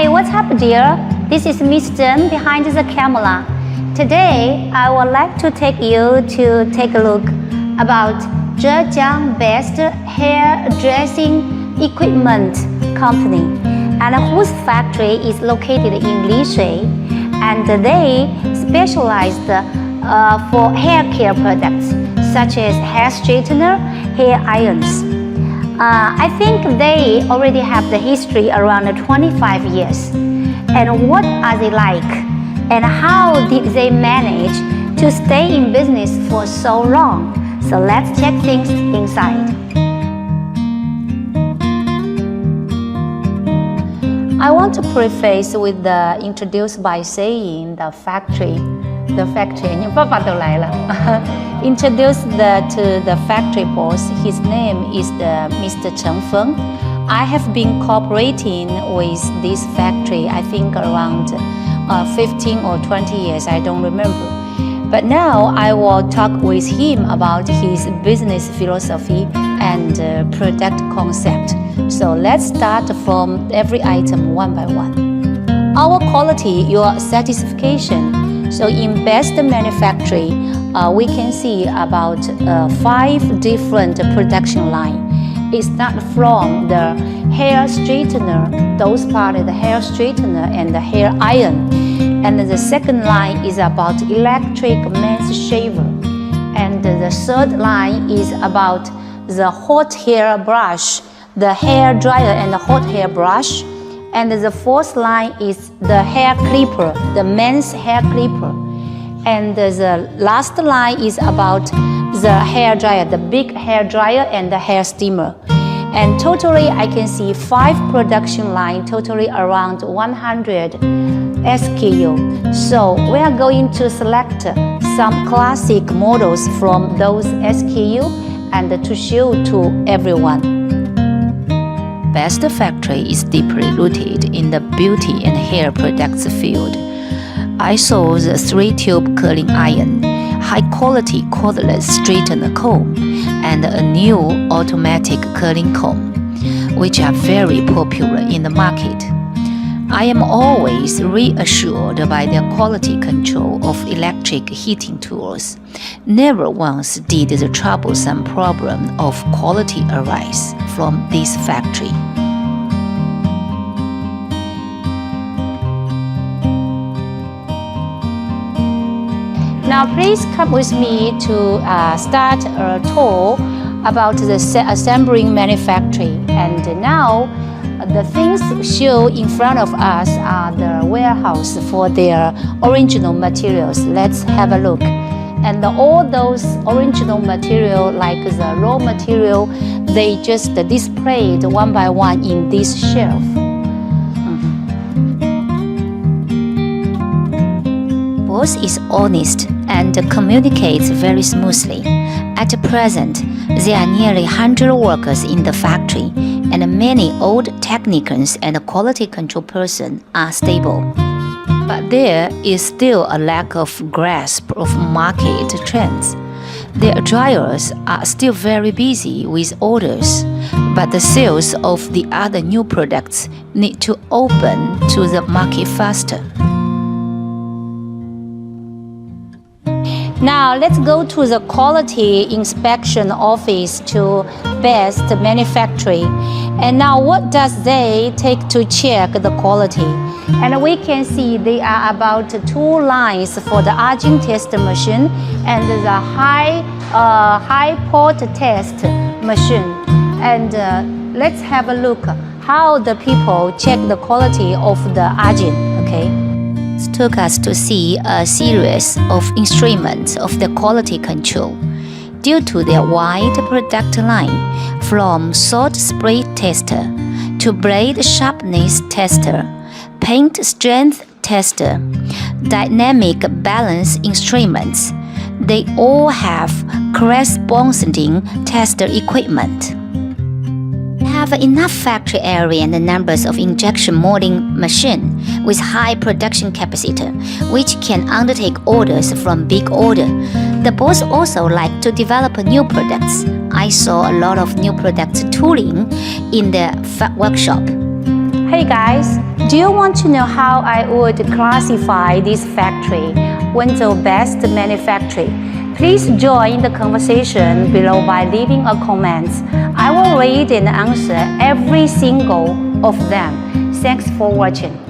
Hi, what's up, dear? This is Miss Zhen behind the camera. Today, I would like to take you to take a look about Zhejiang Best Hairdressing Equipment Company, and whose factory is located in Lishui, and they specialized for hair care products such as hair straightener, hair irons. I think they already have the history around 25 years. And what are they like? And how did they manage to stay in business for so long? So let's check things inside. I want to preface with the introduce by saying the factory. Introduce to the factory boss. His name is Mr. Chen Feng. I have been cooperating with this factory, I think around 15 or 20 years, I don't remember. But now I will talk with him about his business philosophy and product concept. So let's start from every item one by one. Our quality, your satisfaction. So in Best Manufacturing, we can see about 5 different production lines. It starts from the hair straightener, those part of the hair straightener and the hair iron. And the second line is about electric men's shaver. And the third line is about the hot hair brush, the hair dryer and the hot hair brush. And the fourth line is the hair clipper, the men's hair clipper. And the last line is about the hair dryer, the big hair dryer and the hair steamer. And totally I can see 5 production lines, totally around 100 SKU. So we are going to select some classic models from those SKU and to show to everyone. Best Factory is deeply rooted in the beauty and hair products field. I saw the 3-tube curling iron, high-quality cordless straightener comb, and a new automatic curling comb, which are very popular in the market. I am always reassured by their quality control of electric heating tools. Never once did the troublesome problem of quality arise from this factory. Now please come with me to start a tour about the assembling manufacturing. And now the things shown in front of us are the warehouse for their original materials. Let's have a look. And all those original material, like the raw material, they just displayed one by one in this shelf. Boss is honest and communicates very smoothly. At present, there are nearly 100 workers in the factory, and many old technicians and quality control persons are stable. But there is still a lack of grasp of market trends. Their dryers are still very busy with orders, but the sales of the other new products need to open to the market faster. Now let's go to the quality inspection office to Best Manufacturing. And now what does they take to check the quality? And we can see there are about 2 lines for the aging test machine and the high port test machine. And let's have a look how the people check the quality of the aging. Okay. It took us to see a series of instruments of the quality control. Due to their wide product line, from salt spray tester to blade sharpness tester, paint strength tester, dynamic balance instruments, they all have corresponding tester equipment. Have enough factory area and the numbers of injection molding machine with high production capacity, which can undertake orders from big order. The boss also like to develop new products. I saw a lot of new products tooling in the workshop. Hey guys, Do you want to know how I would classify this factory, Zhejiang Best Factory? Please join the conversation below by leaving a comment. I will read and answer every single of them. Thanks for watching.